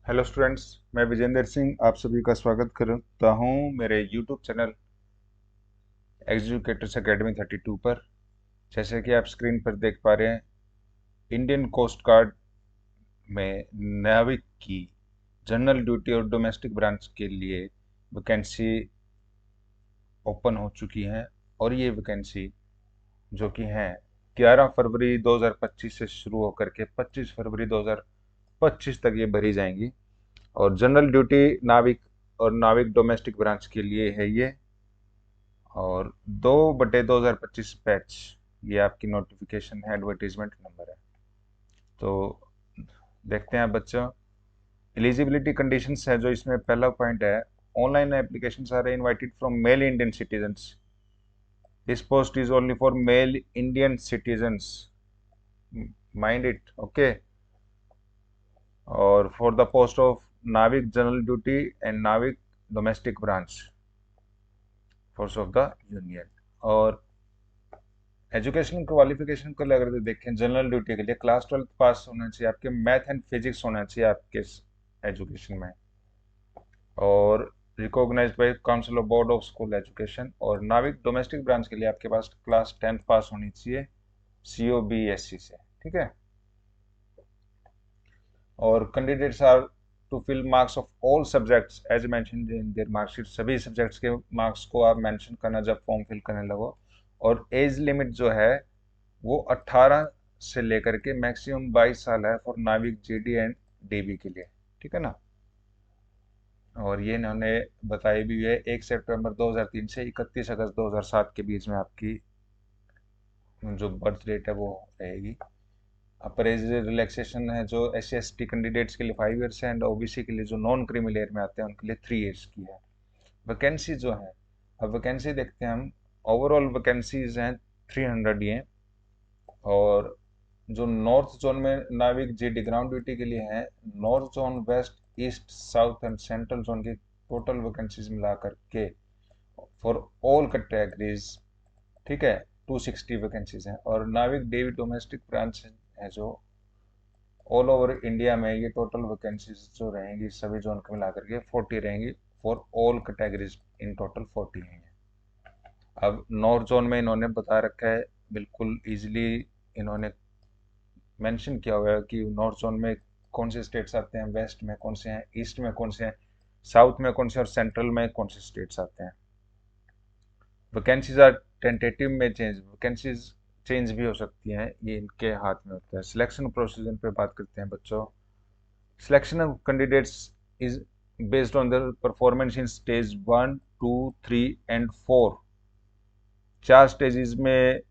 Hello students, मैं विजेंद्र सिंह आप सभी का स्वागत करता हूं मेरे यूट्यूब चैनल एजुकेटर्स एकेडमी 32 पर। जैसे कि आप स्क्रीन पर देख पा रहे हैं, इंडियन कोस्ट गार्ड में नाविक की जनरल ड्यूटी और डोमेस्टिक ब्रांच के लिए वैकेंसी ओपन हो चुकी हैं। और ये वैकेंसी जो कि हैं 11 फरवरी 2025 से शुरू होकर के 25 फरवरी 2025 तक ये भरी जाएंगी। और जनरल ड्यूटी नाविक और नाविक डोमेस्टिक ब्रांच के लिए है ये। और 2/2025 बैच, ये आपकी नोटिफिकेशन है, एडवर्टीजमेंट नंबर है। तो देखते हैं बच्चों, एलिजिबिलिटी कंडीशंस है जो इसमें पहला पॉइंट है। Online applications are invited from male Indian citizens. This post is only for male Indian citizens, mind it, okay. और फॉर द पोस्ट ऑफ नाविक जनरल ड्यूटी एंड नाविक domestic branch, force of the union. और education qualification को अगर देखें, general duty के लिए class 12 पास होना चाहिए आपके, मैथ एंड फिजिक्स होना चाहिए आपके एजुकेशन में, और recognised by council of board of school education. और नाविक डोमेस्टिक ब्रांच के लिए आपके पास क्लास 10th पास होनी चाहिए COBSC से, ठीक है। और candidates are to fill marks of all subjects as mentioned in their marksheet. सभी सब्जेक्ट्स के मार्क्स को आप मेंशन करना जब फॉर्म फिल करने लगो। और एज लिमिट जो है वो 18 से लेकर के मैक्सिमम 22 साल है फॉर नाविक JD एंड DB के लिए, ठीक है ना। और ये इन्होंने बताई भी है 1 सितंबर 2003 से 31 अगस्त 2007 के बीच में आपकी जो बर्थ डेट है वो रहेगी। अपर एज रिलैक्सेशन है जो SC ST कैंडिडेट्स के लिए 5 ईयर्स है, एंड OBC के लिए जो नॉन क्रीमी लेयर में आते हैं उनके लिए 3 ईयर्स की है। वैकेंसी जो है, अब वैकेंसी देखते हैं हम। ओवरऑल वैकेंसीज हैं 300 ये। और जो नॉर्थ जोन में नाविक JD ग्राउंड ड्यूटी के लिए है, north zone, west, east, south and central zone की टोटल वैकेंसीज मिला करके फॉर ऑल कैटेगरीज, ठीक है, 260 वैकेंसीज हैं। और नाविक डेवी डोमेस्टिक ब्रांच है जो ऑल ओवर इंडिया में, ये टोटल वैकेंसीज जो रहेंगी सभी जोन को मिला करके 40 रहेंगी for all categories, in total 40 हैं। अब नॉर्थ जोन में इन्होंने बता रखा है, बिल्कुल इजीली इन्होंने मेंशन किया हुआ है कि नॉर्थ जोन में कौन से स्टेट्स आते हैं, वेस्ट में कौन से हैं, ईस्ट में कौन से हैं, साउथ में कौन से, और सेंट्रल में कौन से स्टेट्स आते हैं। वैकेंसीज आर टेंटेटिव में चेंज, वैकेंसीज चेंज भी हो सकती हैं, ये इनके हाथ में होता है। सिलेक्शन प्रोसीजर पे बात करते हैं बच्चों। Selection of candidates is based on their performance in stage 1, 2, 3 and 4। 4 stages में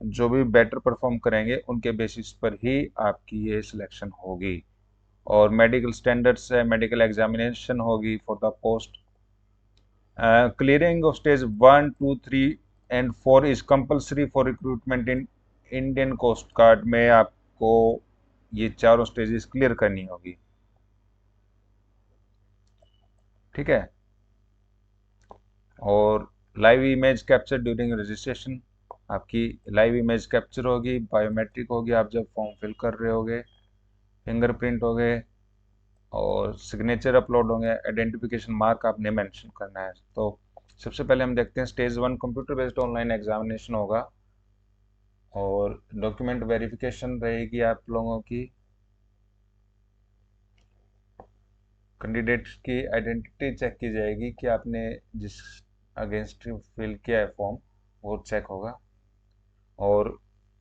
जो भी बेटर परफॉर्म करेंगे उनके बेसिस पर ही आपकी ये सिलेक्शन होगी। और मेडिकल स्टैंडर्ड्स है, मेडिकल एग्जामिनेशन होगी for the post. Clearing of stage 1, 2, 3 and 4 is compulsory for recruitment in Indian coast guard में। आपको ये चारों स्टेजेस क्लियर करनी होगी, ठीक है। और live image capture during registration, आपकी लाइव इमेज कैप्चर होगी, बायोमेट्रिक होगी आप जब फॉर्म फिल कर रहे होगे, फिंगरप्रिंट हो गए, और सिग्नेचर अपलोड होंगे, आइडेंटिफिकेशन मार्क आपने मेंशन करना है। तो सबसे पहले हम देखते हैं stage 1 computer based online examination होगा, और डॉक्यूमेंट वेरिफिकेशन रहेगी आप लोगों की। कैंडिडेट्स की आइडेंटिटी चेक की जाएगी कि आपने जिस अगेंस्ट फिल किया है फॉर्म वो चेक होगा। और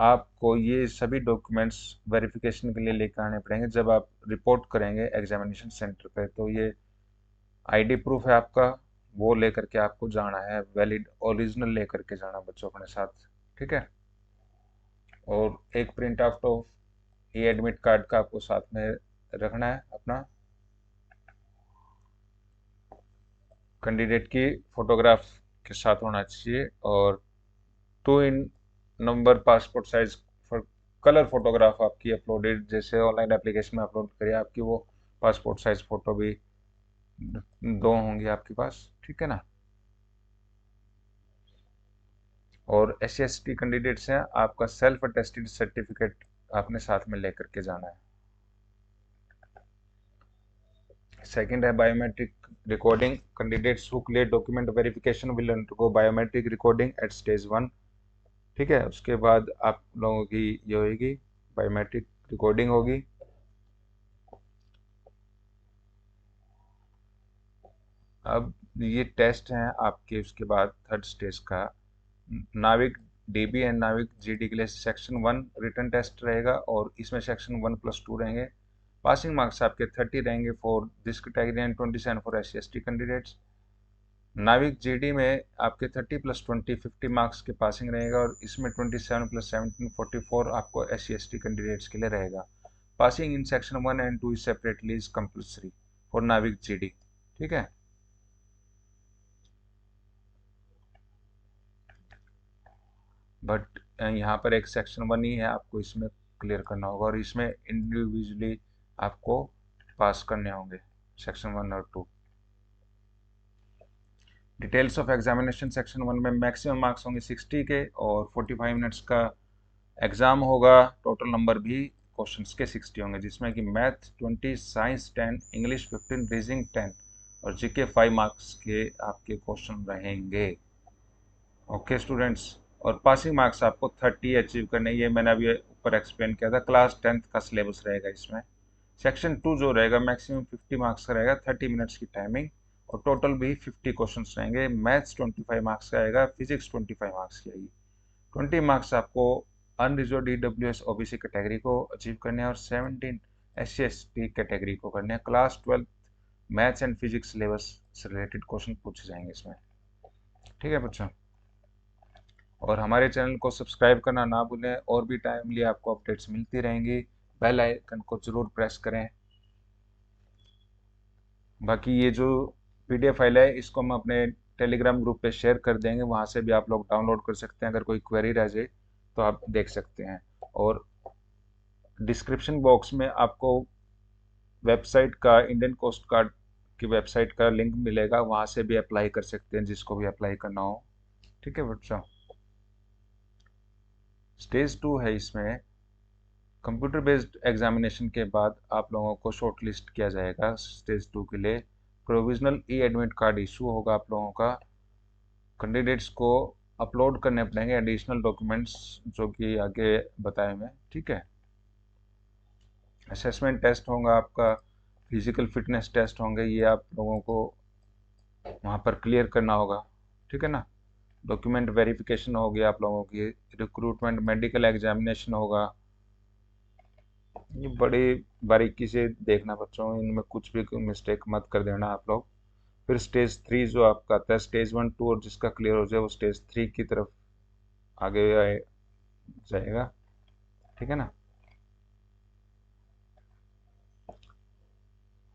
आपको ये सभी डॉक्यूमेंट्स वेरिफिकेशन के लिए लेकर आने पड़ेंगे जब आप रिपोर्ट करेंगे एग्जामिनेशन सेंटर पे। तो ये ID प्रूफ है आपका, वो लेकर के आपको जाना है, वैलिड ओरिजिनल लेकर के जाना बच्चों अपने साथ, ठीक है। और एक प्रिंट आउट ऑफ ये एडमिट कार्ड का आपको साथ में रखना है अपना। कैंडिडेट की फोटोग्राफ के साथ होना चाहिए, और 2 in number passport size colour photograph आपकी अपलोडेड, जैसे ऑनलाइन एप्लीकेशन में अपलोड करिए आपकी वो पासपोर्ट साइज फोटो भी 2 होंगी आपके पास, ठीक है ना। और SC ST कैंडिडेट्स हैं, आपका सेल्फ अटेस्टेड सर्टिफिकेट आपने साथ में लेकर के जाना है। सेकंड है biometric recording, candidates who clear document verification will undergo biometric recording at stage 1। ठीक है, उसके बाद आप लोगों की ये होगी बायोमेट्रिक रिकॉर्डिंग होगी। अब ये टेस्ट हैं आपके, उसके बाद थर्ड स्टेज का नाविक डीबी एंड नाविक जीडी के लिए सेक्शन 1 रिटन टेस्ट रहेगा और इसमें सेक्शन 1+2 रहेंगे। पासिंग मार्क्स आपके 30 रहेंगे for this category and 27 for SC/ST candidates. नाविक जीडी में आपके 30+20 50 मार्क्स के पासिंग रहेगा और इसमें 27+17 44 आपको SC/ST कैंडिडेट्स के लिए रहेगा। Passing in section 1 and 2 is separately is compulsory for नाविक जीडी। ठीक है, बट यहाँ पर एक सेक्शन 1 ही है, आपको इसमें क्लियर करना होगा और इसमें इंडिविजुअली आपको पास करने होंगे सेक्शन 1 और 2। डिटेल्स ऑफ एग्जामिनेशन सेक्शन 1 में मैक्सिमम मार्क्स होंगे 60 के और 45 मिनट्स का एग्जाम होगा। टोटल नंबर भी क्वेश्चंस के 60 होंगे, जिसमें कि मैथ 20, साइंस 10, इंग्लिश 15, रीजनिंग 10 और जीके 5 मार्क्स के आपके क्वेश्चन रहेंगे। ओके स्टूडेंट्स, और पासिंग मार्क्स आपको 30 अचीव करने, ये मैंने अभी ऊपर एक्सप्लेन किया था। क्लास 10th का सिलेबस रहेगा इसमें। सेक्शन 2 जो रहेगा मैक्सिमम 50 मार्क्स का रहेगा, 30 मिनट्स की टाइमिंग और टोटल भी 50 क्वेश्चंस रहेंगे। मैथ्स 25 मार्क्स का आएगा, फिजिक्स 25 मार्क्स की आएगी। 20 मार्क्स आपको अनरिजर्व EWS OBC कैटेगरी को अचीव करने हैं और 17 SC/ST कैटेगरी को करने हैं। Class 12 maths and physics syllabus से रिलेटेड क्वेश्चन पूछे जाएंगे इसमें। ठीक है बच्चों, और हमारे चैनल को सब्सक्राइब करना ना भूलें, और भी टाइमली आपको अपडेट्स मिलती रहेंगी। बेल आइकन को जरूर प्रेस करें। बाकी ये जो PDF फाइल है इसको हम अपने टेलीग्राम ग्रुप पे शेयर कर देंगे, वहाँ से भी आप लोग डाउनलोड कर सकते हैं। अगर कोई क्वेरी रह जाए तो आप देख सकते हैं। और डिस्क्रिप्शन बॉक्स में आपको वेबसाइट का, इंडियन कोस्ट गार्ड की वेबसाइट का लिंक मिलेगा, वहाँ से भी अप्लाई कर सकते हैं जिसको भी अप्लाई करना हो। ठीक है बच्चों, स्टेज 2 है, इसमें कंप्यूटर बेस्ड एग्जामिनेशन के बाद आप लोगों को शॉर्ट लिस्ट किया जाएगा स्टेज 2 के लिए। प्रोविजनल एडमिट कार्ड इशू होगा आप लोगों का। कैंडिडेट्स को अपलोड करने पड़ेंगे एडिशनल डॉक्यूमेंट्स जो कि आगे बताए मैं। ठीक है, असेसमेंट टेस्ट होगा आपका, फिजिकल फिटनेस टेस्ट होंगे, ये आप लोगों को वहाँ पर क्लियर करना होगा। ठीक है ना, डॉक्यूमेंट वेरिफिकेशन होगी आप लोगों की, रिक्रूटमेंट मेडिकल एग्जामिनेशन होगा। ये बड़ी बारीकी से देखना बच्चों, इनमें कुछ भी मिस्टेक मत कर देना आप लोग। फिर स्टेज 3 जो आपका आता है, स्टेज 1 2 और जिसका क्लियर हो जाए वो स्टेज 3 की तरफ आगे जाएगा। ठीक है ना,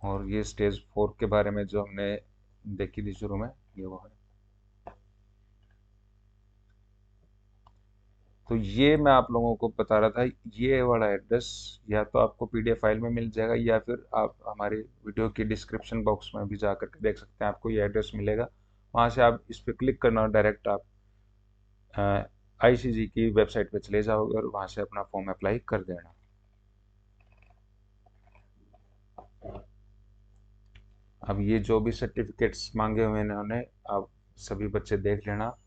और ये स्टेज 4 के बारे में जो हमने देखी थी शुरू में, ये वो है। तो ये मैं आप लोगों को बता रहा था, ये वाला एड्रेस या तो आपको PDF फाइल में मिल जाएगा या फिर आप हमारे वीडियो की डिस्क्रिप्शन बॉक्स में भी जा करके देख सकते हैं, आपको ये एड्रेस मिलेगा। वहाँ से आप इस पर क्लिक करना और डायरेक्ट आप ICG की वेबसाइट पे चले जाओगे और वहाँ से अपना फॉर्म अप्लाई कर देना। अब ये जो भी सर्टिफिकेट्स मांगे हुए हैं इन्होंने, आप सभी बच्चे देख लेना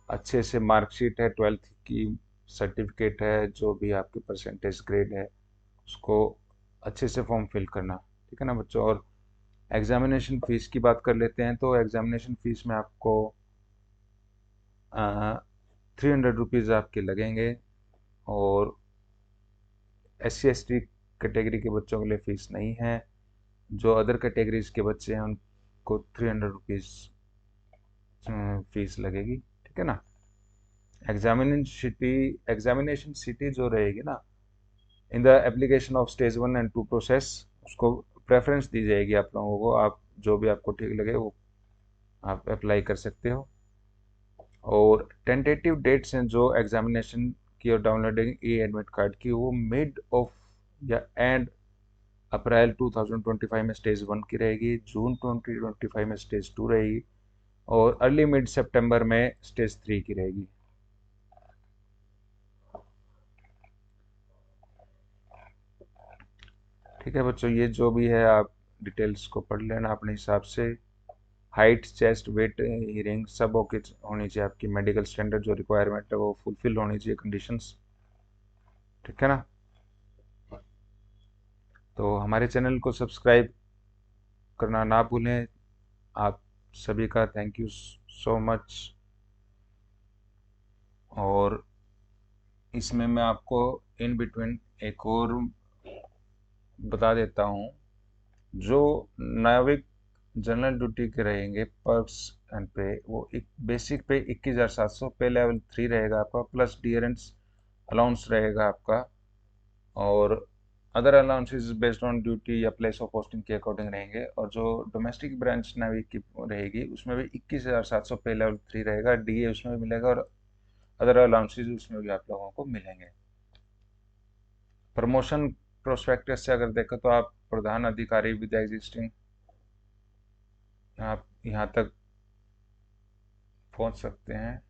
अच्छे से। मार्कशीट है, 12th की सर्टिफिकेट है, जो भी आपके परसेंटेज ग्रेड है उसको अच्छे से फॉर्म फिल करना। ठीक है ना बच्चों, और एग्जामिनेशन फीस की बात कर लेते हैं। तो एग्जामिनेशन फीस में आपको 300 रुपीज़ आपके लगेंगे और SC/ST कैटेगरी के बच्चों के लिए फ़ीस नहीं है। जो अदर कैटेगरीज के बच्चे हैं उनको 300 रुपीज़ फीस लगेगी। ठीक है ना, एग्जामिनेशन सिटी जो रहेगी ना, in the application of stage 1 and 2 process, उसको प्रेफरेंस दी जाएगी आप लोगों को। आप जो भी आपको ठीक लगे वो आप अप्लाई कर सकते हो। और टेंटेटिव डेट्स हैं जो एग्जामिनेशन की और डाउनलोडिंग एडमिट कार्ड की, वो मिड ऑफ या एंड अप्रैल 2025 में स्टेज 1 की रहेगी, जून 2025 में स्टेज 2 रहेगी और अर्ली मिड सितंबर में स्टेज 3 की रहेगी। ठीक है बच्चों, ये जो भी है आप डिटेल्स को पढ़ लेना अपने हिसाब से। हाइट, चेस्ट, वेट, हीयरिंग सब ओके होनी चाहिए, आपकी मेडिकल स्टैंडर्ड जो रिक्वायरमेंट है वो फुलफिल होनी चाहिए कंडीशंस, ठीक है ना। तो हमारे चैनल को सब्सक्राइब करना ना भूलें। आप सभी का थैंक यू सो मच। और इसमें मैं आपको इन बिटवीन एक और बता देता हूँ, जो नाविक जनरल ड्यूटी के रहेंगे पर्क्स एंड पे, वो एक बेसिक पे 21,700 पे लेवल 3 रहेगा आपका, प्लस डियरेंस अलाउंस रहेगा आपका, और other allowances based on duty या प्लेस ऑफ पोस्टिंग के अकॉर्डिंग रहेंगे। और जो डोमेस्टिक ब्रांच नाविक की रहेगी उसमें भी 21,700 पे लेवल 3 रहेगा, डीए उसमें भी मिलेगा और अदर अलाउंसेस उसमें भी आप लोगों को मिलेंगे। प्रमोशन प्रोस्पेक्टस से अगर देखें तो आप प्रधान अधिकारी विद एग्जिस्टिंग आप यहाँ तक पहुँच सकते हैं।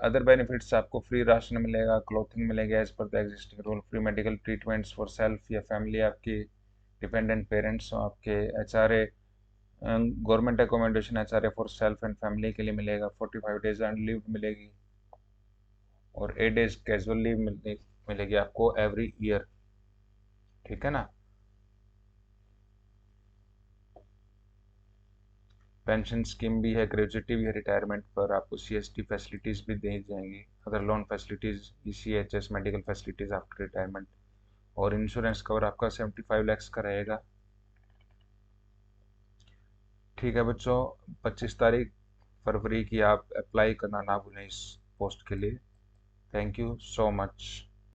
अदर बेनिफिट्स आपको फ्री राशन मिलेगा, क्लोथिंग मिलेगा as per the existing rule, free medical treatments for self या फैमिली, आपकी डिपेंडेंट पेरेंट्स हो आपके, HRA government accommodation HRA for self and family के लिए मिलेगा, 45 डेज अर्न लीव मिलेगी, और 8 डेज कैजुअल लीव मिलेगी आपको एवरी ईयर, ठीक है ना। पेंशन स्कीम भी है, ग्रेजुएटी भी है, रिटायरमेंट पर आपको सीएसटी फैसिलिटीज़ भी दी जाएंगी, other loan facilities, ECHS, medical facilities after retirement, और इंश्योरेंस कवर आपका 75 लैक्स का रहेगा। ठीक है बच्चों, 25 तारीख फरवरी की आप अप्लाई करना ना भूलें इस पोस्ट के लिए। Thank you so much.